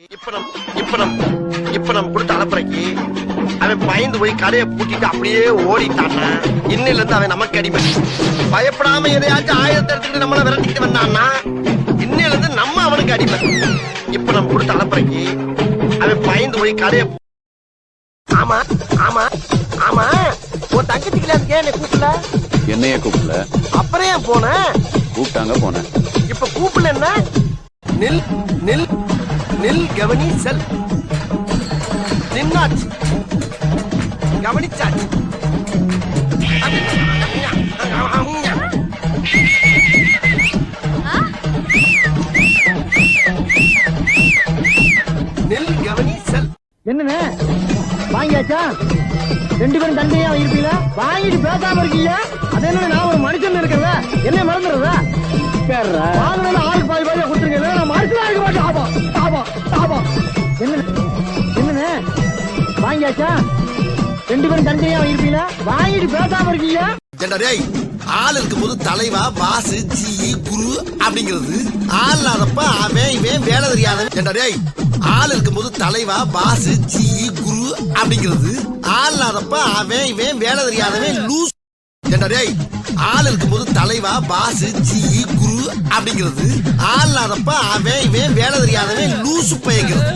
இப்ப நம்ம கொடுத்த அலப்பறைக்கு அவன் பயந்து போய் கடையை பூட்டிட்டு அப்படியே ஓடிட்டான்னா இன்னில இருந்து அவன் நமக்கு அடிமை. பயப்படாம எதையாச்சும் ஆயுதத்தை எடுத்துக்கிட்டு நம்மள விரட்டிட்டு வந்தான்னா இன்னில இருந்து நம்ம அவனுக்கு அடிமை. இப்ப நம்ம கொடுத்த அலப்பறைக்கு அவன் பயந்து போய் கடையை ஆமா ஆமா ஆமா உன் தங்கச்சிக்கல ஏன் கூப்பிடல? என்னைய கூப்பிடல. அப்புறம் ஏன் போன? கூப்பிட்டாங்க போனேன். இப்ப கூப்பிடல என்ன? நில் நில் நில் கவனி செல். நின்னாச்சு கவனிச்சாச்சு. நில் கவனி செல். என்னண்ணே வாங்கியாச்சா? ரெண்டு பேரும் தண்டையா இருப்பீங்களா? வாங்கிட்டு பேசாம இருக்கீங்க. அது என்ன, நான் ஒரு மனுஷன் இருக்கல, என்ன மறந்துடுறதா? வாங்கினா ஆளுக்கு பாதி பாதியா கொடுத்துருங்க, நான் மனுஷனா இருக்க மாட்டேன். ஆமா ஆமா ஆமா. என்னண்ணே வாங்கியாச்சா? ரெண்டு பேரும் தண்டையா இருப்பீங்களா? வாங்கிட்டு பேசாம இருக்கீங்க. ஆள் இருக்கும் போது தலைவா பாசு ஜி குரு அப்படிங்கிறது, ஆள் இல்லாதப்ப அவன் இவன் வேலை தெரியாதவன். ஆள் இருக்கும் போது தலைவா பாசு ஜி குரு அப்படிங்கிறது, ஆள் இல்லாதப்ப அவன் இவன் வேலை தெரியாதவன் லூஸ். ஆள் இருக்கும் போது தலைவா பாசு ஜி குரு அப்படிங்கிறது, ஆள் இல்லாதப்ப அவன் இவன் வேலை தெரியாதவன் லூசு பயங்கிறது.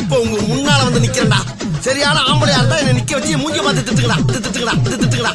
இப்ப உங்க முன்னால வந்து நிக்கிறேன்டா, சரியான ஆம்பளையா இருந்தா என்ன நிக்க வச்சு மூஞ்சி பார்த்து திட்டுக்கடா.